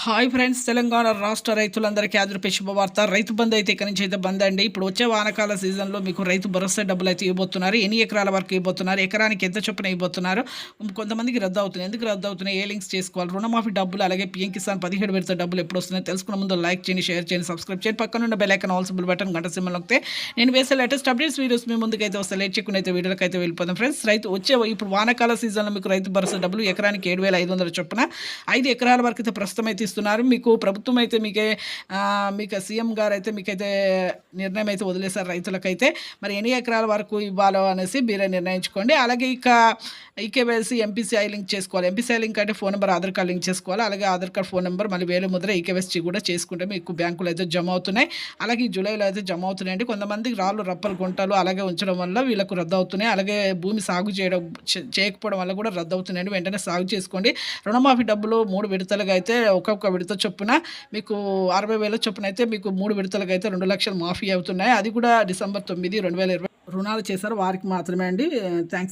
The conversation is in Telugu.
హాయ్ ఫ్రెండ్స్, తెలంగాణ రాష్ట్ర రైతులందరికీ ఆదరిపే శుభవార్త. రైతు బంధు అయితే ఇక్కడి నుంచి అయితే బంద్ అండి. ఇప్పుడు వచ్చే వానాకాల సీజన్లో మీకు రైతు భరోసా డబ్బులు అయితే ఇవ్వబోతున్నారు. ఎన్ని ఎకరాల వరకు ఇవ్వబోతున్నారు, ఎకరానికి ఎంత చొప్పున ఇవ్వబోతున్నారు, కొంతమందికి రద్దు అవుతుంది. ఎందుకు రద్దు అవుతున్నాయి, ఏ లింక్స్ చేసుకోవాలి, రుణమాఫీ డబ్బులు, అలాగే పీఎం కిసాన్ 17 విడత డబ్బులు ఎప్పుడు వస్తున్నాయి తెలుసుకున్న ముందు లైక్ చేయండి, షేర్ చేయండి, సబ్స్క్రైబ్ చేయండి, పక్కన ఉన్న bell icon all symbol button గంట సింబల్ నొక్కితే నేను వేసే లేటెస్ట్ అప్డేట్స్ వీడియోస్ మీ ముందుకైతే వస్తాయి. లేట్ చేయకుండా అయితే వీడియోకి అయితే వెళ్ళిపోతాం ఫ్రెండ్స్. ఇప్పుడు వానాకాల సీజన్లో మీకు రైతు భరోసా డబ్బులు ఎకరానికి 7,500 చొప్పున 5 ఎకరాల వరకు అయితే ప్రస్తుతం అయితే ఇస్తున్నారు. మీకు ప్రభుత్వం అయితే మీకు సీఎం గారు అయితే మీకైతే నిర్ణయం అయితే వదిలేశారు రైతులకైతే. మరి ఎన్ని ఎకరాల వరకు ఇవ్వాలో అనేసి మీరే నిర్ణయించుకోండి. అలాగే ఈకేవైసీ ఎంపీసీఐ లింక్ చేసుకోవాలి. ఎంపీసీఐ లింక్ అంటే phone number, Aadhaar card link చేసుకోవాలి. అలాగే ఆధార్ కార్డు, ఫోన్ నెంబర్, మళ్ళీ వేలు ముద్ర ఈకేవైసీ కూడా చేసుకుంటే మీకు బ్యాంకులు అయితే జమ అవుతున్నాయి. అలాగే ఈ జూలైలో అయితే జమ అవుతున్నాయండి. కొంతమంది రాళ్ళు, రప్పలు, గుంటలు అలాగే ఉంచడం వల్ల వీళ్ళకు రద్దు అవుతున్నాయి. అలాగే భూమి సాగు చేయకపోవడం వల్ల కూడా రద్దు అవుతున్నాయండి. వెంటనే సాగు చేసుకోండి. రుణమాఫీ డబ్బులు 3 విడతలుగా అయితే ఒక్కొక్క విడత చొప్పున మీకు 60,000 చొప్పున అయితే మీకు 3 విడతలుగా అయితే 2 లక్షలు మాఫీ అవుతున్నాయి. అది కూడా December 9, 2020 రుణాలు చేశారు వారికి మాత్రమే అండి. థ్యాంక్స్.